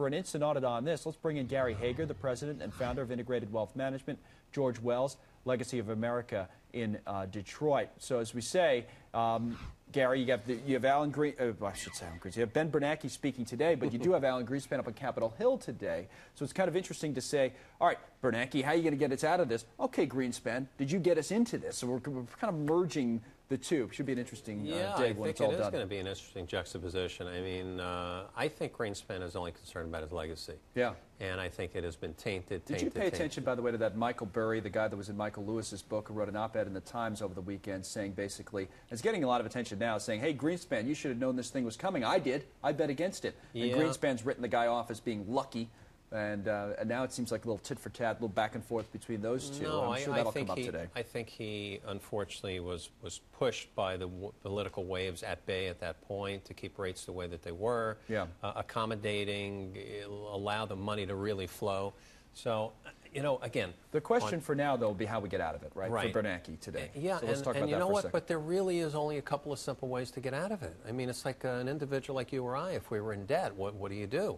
for an instant audit on this, let's bring in Gary Hager, the president and founder of Integrated Wealth Management, George Wells, Legacy of America in Detroit. So as we say, Gary, you have Alan Green, I should say Alan Greenspan. You have Ben Bernanke speaking today, but you do have Alan Greenspan up on Capitol Hill today. So it's kind of interesting to say, all right, Bernanke, how are you going to get us out of this? Okay, Greenspan, did you get us into this? So we're kind of merging the two. Should be an interesting day when it's all done. I think it is going to be an interesting juxtaposition. I mean, I think Greenspan is only concerned about his legacy. Yeah. And I think it has been tainted. Did you pay attention, by the way, to that Michael Burry, the guy that was in Michael Lewis's book, who wrote an op-ed in the Times over the weekend saying basically, it's getting a lot of attention now, saying, hey, Greenspan, you should have known this thing was coming. I did. I bet against it. Yeah. And Greenspan's written the guy off as being lucky. And now it seems like a little tit-for-tat, a little back and forth between those two. No, I'm sure that'll come up today. I think he, unfortunately, was pushed by the political waves at bay at that point to keep rates the way that they were, accommodating, allow the money to really flow. So, you know, again... The question for now, though, will be how we get out of it, right? For Bernanke today. Yeah, so let's talk about you that know for a what? second. But there really is only a couple of simple ways to get out of it. I mean, it's like an individual like you or I, if we were in debt, what do?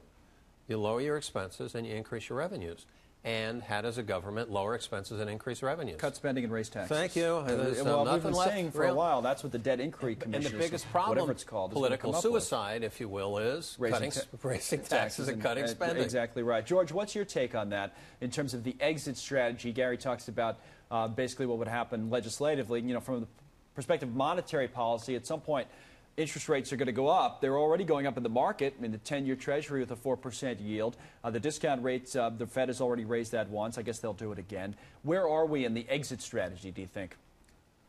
You lower your expenses and you increase your revenues. And how does a government lower expenses and increase revenues? Cut spending and raise taxes. Thank you. Well, we've been saying for a while that's what the Debt Inquiry Commission, and the biggest problem, whatever it's called, political suicide, if you will, is raising taxes and cutting spending. Exactly right. George, what's your take on that in terms of the exit strategy? Gary talks about basically what would happen legislatively. You know, from the perspective of monetary policy, at some point, interest rates are going to go up. They're already going up in the market. I mean, the 10-year Treasury with a 4% yield. The discount rates, the Fed has already raised that once. I guess they'll do it again. Where are we in the exit strategy, do you think?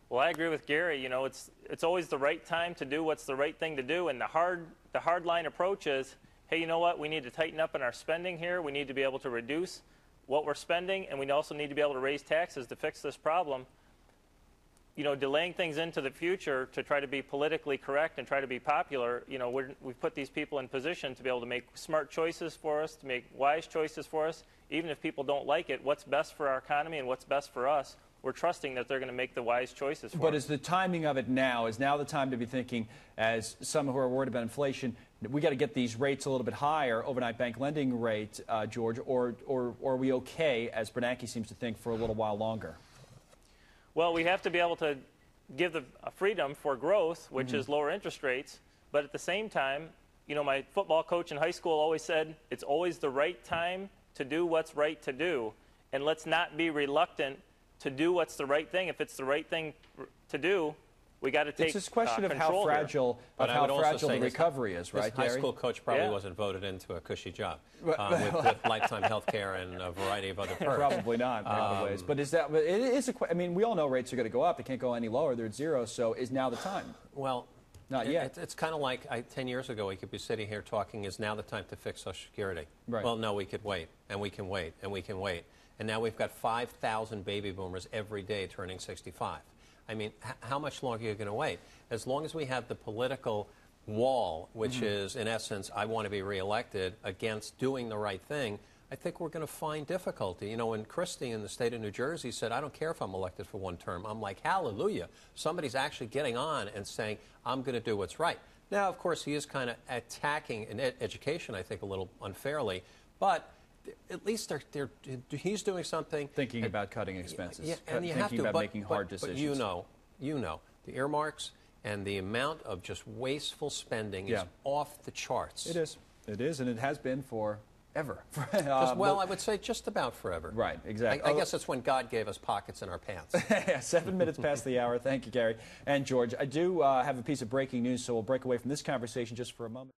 Well, I agree with Gary. You know, it's always the right time to do what's the right thing to do. And the hard line approach is, hey, you know what? We need to tighten up in our spending here. We need to be able to reduce what we're spending. And we also need to be able to raise taxes to fix this problem. You know, delaying things into the future to try to be politically correct and try to be popular, you know, we've put these people in position to be able to make smart choices for us, to make wise choices for us. Even if people don't like it, what's best for our economy and what's best for us, we're trusting that they're going to make the wise choices for us. But is the timing of it now, is now the time to be thinking, as some who are worried about inflation, we got to get these rates a little bit higher, overnight bank lending rate, George, or are we okay, as Bernanke seems to think, for a little while longer? Well, we have to be able to give the freedom for growth, which is lower interest rates. But at the same time, you know, my football coach in high school always said, it's always the right time to do what's right to do. And let's not be reluctant to do what's the right thing. If it's the right thing to do, we got to take It's this question of how fragile, the recovery is, right, Gary? High school coach probably wasn't voted into a cushy job with lifetime health care and a variety of other perks. Probably not, in many ways. But is that? It is I mean, we all know rates are going to go up. They can't go any lower. They're at zero. So is now the time? Well, not yet. It's kind of like 10 years ago, we could be sitting here talking, is now the time to fix Social Security? Right. Well, no, we could wait, and we can wait, and we can wait. And now we've got 5,000 baby boomers every day turning 65. I mean, how much longer are you going to wait? As long as we have the political wall, which is, in essence, I want to be reelected, against doing the right thing, I think we're going to find difficulty. You know, when Christie in the state of New Jersey said, I don't care if I'm elected for one term, I'm like, hallelujah. Somebody's actually getting on and saying, I'm going to do what's right. Now, of course, he is kind of attacking in education, I think, a little unfairly, but at least he's doing something. Thinking about cutting expenses. Yeah, and you have to, making hard decisions. But you know, the earmarks and the amount of just wasteful spending is off the charts. It is. It is, and it has been forever. Well, I would say just about forever. Right, exactly. I guess it's when God gave us pockets in our pants. 7 minutes past the hour. Thank you, Gary. And George, I do have a piece of breaking news, so we'll break away from this conversation just for a moment.